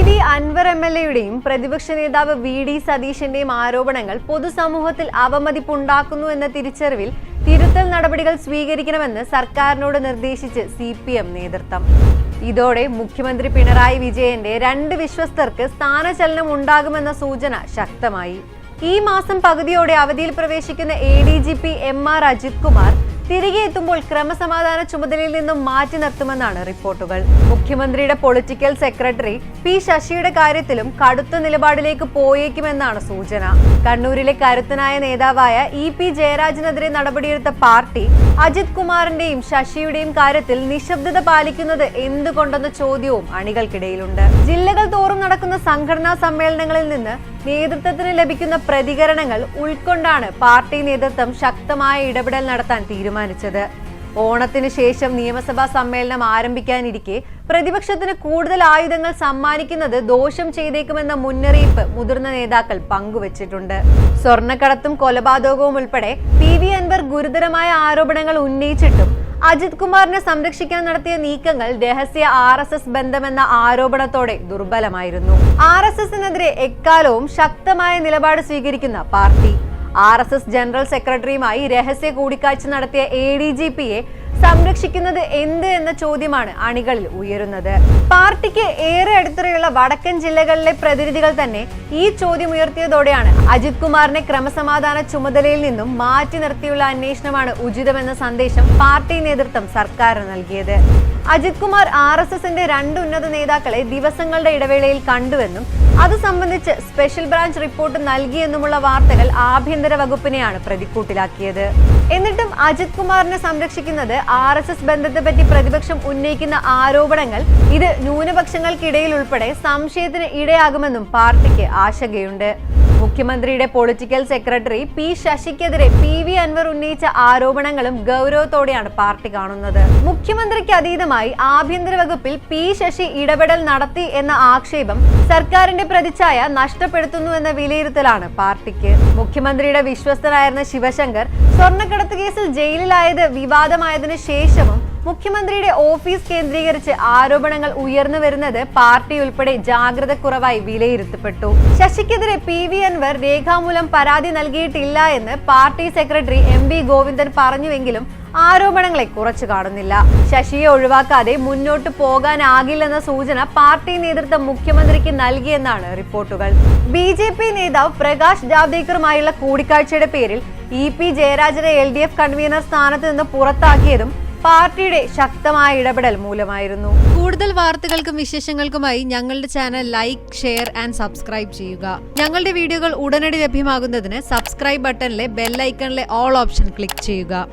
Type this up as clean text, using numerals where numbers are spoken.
PV. Anwar എം.എൽ.എയുടെയും പ്രതിപക്ഷ നേതാവ് VD. സതീശന്റെയും ആരോപണങ്ങൾ പൊതുസമൂഹത്തിൽ അവമതിപ്പുണ്ടാക്കുന്നു എന്ന തിരിച്ചറിവിൽ തിരുത്തൽ നടപടികൾ സ്വീകരിക്കണമെന്ന് സർക്കാരിനോട് നിർദ്ദേശിച്ച് CPM നേതൃത്വം. ഇതോടെ മുഖ്യമന്ത്രി പിണറായി വിജയന്റെ 2 വിശ്വസ്തർക്ക് സ്ഥാനചലനം ഉണ്ടാകുമെന്ന സൂചന ശക്തമായി. ഈ മാസം പകുതിയോടെ അവധിയിൽ പ്രവേശിക്കുന്ന ADGP MR അജിത് കുമാർ തിരികെ എത്തുമ്പോൾ ക്രമസമാധാന ചുമതലയിൽ നിന്നും മാറ്റി നിർത്തുമെന്നാണ് റിപ്പോർട്ടുകൾ. മുഖ്യമന്ത്രിയുടെ പൊളിറ്റിക്കൽ സെക്രട്ടറി P. ശശിയുടെ കാര്യത്തിലും കടുത്ത നിലപാടിലേക്ക് പോയേക്കുമെന്നാണ് സൂചന. കണ്ണൂരിലെ കരുത്തനായ നേതാവായ EP ജയരാജനെതിരെ നടപടിയെടുത്ത പാർട്ടി അജിത് കുമാറിന്റെയും ശശിയുടെയും കാര്യത്തിൽ നിശബ്ദത പാലിക്കുന്നത് എന്തുകൊണ്ടെന്ന ചോദ്യവും അണികൾക്കിടയിലുണ്ട്. ജില്ലകൾ തോറും നടക്കുന്ന സംഘടനാ സമ്മേളനങ്ങളിൽ നിന്ന് നേതൃത്വത്തിന് ലഭിക്കുന്ന പ്രതികരണങ്ങൾ ഉൾക്കൊണ്ടാണ് പാർട്ടി നേതൃത്വം ശക്തമായ ഇടപെടൽ നടത്താൻ തീരുമാനിച്ചത്. ഓണത്തിന് ശേഷം നിയമസഭാ സമ്മേളനം ആരംഭിക്കാനിരിക്കെ പ്രതിപക്ഷത്തിന് കൂടുതൽ ആയുധങ്ങൾ സമ്മാനിക്കുന്നത് ദോഷം ചെയ്തേക്കുമെന്ന മുന്നറിയിപ്പ് മുതിർന്ന നേതാക്കൾ പങ്കുവച്ചിട്ടുണ്ട്. സ്വർണ്ണക്കടത്തും കൊലപാതകവും ഉൾപ്പെടെ പി.വി. അൻവർ ഗുരുതരമായ ആരോപണങ്ങൾ ഉന്നയിച്ചിട്ടും അജിത് കുമാറിനെ സംരക്ഷിക്കാൻ നടത്തിയ നീക്കങ്ങൾ രഹസ്യ RSS ബന്ധമെന്ന ആരോപണത്തോടെ ദുർബലമായിരുന്നു. RSSനെതിരെ എക്കാലവും ശക്തമായ നിലപാട് സ്വീകരിക്കുന്ന പാർട്ടി RSS ജനറൽ സെക്രട്ടറിയുമായി രഹസ്യ കൂടിക്കാഴ്ച നടത്തിയ ADGPയെ സംരക്ഷിക്കുന്നത് എന്ത് എന്ന ചോദ്യമാണ് അണികളിൽ ഉയരുന്നത്. പാർട്ടിക്ക് ഏറെ അടുത്തുള്ള വടക്കൻ ജില്ലകളിലെ പ്രതിനിധികൾ തന്നെ ഈ ചോദ്യം ഉയർത്തിയതോടെയാണ് അജിത് കുമാറിനെ ക്രമസമാധാന ചുമതലയിൽ നിന്നും മാറ്റി നിർത്തിയുള്ള അന്വേഷണമാണ് ഉചിതമെന്ന സന്ദേശം പാർട്ടി നേതൃത്വം സർക്കാരിന് നൽകിയത്. അജിത് കുമാർ RSSന്റെ 2 ഉന്നത നേതാക്കളെ ദിവസങ്ങളുടെ ഇടവേളയിൽ കണ്ടുവെന്നും അത് സംബന്ധിച്ച് സ്പെഷ്യൽ ബ്രാഞ്ച് റിപ്പോർട്ട് നൽകിയെന്നുമുള്ള വാർത്തകൾ ആഭ്യന്തര വകുപ്പിനെയാണ് പ്രതിക്കൂട്ടിലാക്കിയത്. എന്നിട്ടും അജിത് കുമാറിനെ സംരക്ഷിക്കുന്നത് RSS ബന്ധത്തെപ്പറ്റി പ്രതിപക്ഷം ഉന്നയിക്കുന്ന ആരോപണങ്ങൾ ഇത് ന്യൂനപക്ഷങ്ങൾക്കിടയിൽ ഉൾപ്പെടെ സംശയത്തിന് ഇടയാകുമെന്നും പാർട്ടിക്ക് ആശങ്കയുണ്ട്. മുഖ്യമന്ത്രിയുടെ പൊളിറ്റിക്കൽ സെക്രട്ടറി P. ശശിക്കെതിരെ P.V. അൻവർ ഉന്നയിച്ച ആരോപണങ്ങളും ഗൗരവത്തോടെയാണ് പാർട്ടി കാണുന്നത്. മുഖ്യമന്ത്രിക്ക് അതീതമായി ആഭ്യന്തര വകുപ്പിൽ P. ശശി ഇടപെടൽ നടത്തി എന്ന ആക്ഷേപം സർക്കാരിന്റെ പ്രതിച്ഛായ നഷ്ടപ്പെടുത്തുന്നു എന്ന വിലയിരുത്തലാണ് പാർട്ടിക്ക്. മുഖ്യമന്ത്രിയുടെ വിശ്വസ്തനായിരുന്ന ശിവശങ്കർ സ്വർണ്ണക്കടത്ത് കേസിൽ ജയിലിലായത് വിവാദമായതിനു ശേഷവും മുഖ്യമന്ത്രിയുടെ ഓഫീസ് കേന്ദ്രീകരിച്ച് ആരോപണങ്ങൾ ഉയർന്നു വരുന്നത് പാർട്ടി ഉൾപ്പെടെ ജാഗ്രത കുറവായി വിലയിരുത്തപ്പെട്ടു. ശശിക്കെതിരെ P.V. അൻവർ രേഖാമൂലം പരാതി നൽകിയിട്ടില്ല എന്ന് പാർട്ടി സെക്രട്ടറി M.V. ഗോവിന്ദൻ പറഞ്ഞുവെങ്കിലും ആരോപണങ്ങളെ കുറച്ചു കാണുന്നില്ല. ശശിയെ ഒഴിവാക്കാതെ മുന്നോട്ട് പോകാനാകില്ലെന്ന സൂചന പാർട്ടി നേതൃത്വം മുഖ്യമന്ത്രിക്ക് നൽകിയെന്നാണ് റിപ്പോർട്ടുകൾ. BJP നേതാവ് പ്രകാശ് ജാവ്ദേക്കറുമായുള്ള കൂടിക്കാഴ്ചയുടെ പേരിൽ EP ജയരാജനെ LDF കൺവീനർ സ്ഥാനത്ത് നിന്ന് പുറത്താക്കിയതും പാർട്ടിയുടെ ശക്തമായ ഇടപെടൽ മൂലമായിരുന്നു. കൂടുതൽ വാർത്തകൾക്കും വിശേഷങ്ങൾക്കുമായി ഞങ്ങളുടെ channel like, share and subscribe ചെയ്യുക. ഞങ്ങളുടെ വീഡിയോകൾ ഉടനടി ലഭ്യമാകുന്നതിന് സബ്സ്ക്രൈബ് ബട്ടണിലെ ബെൽ ഐക്കണിലെ ഓൾ ഓപ്ഷൻ ക്ലിക്ക് ചെയ്യുക.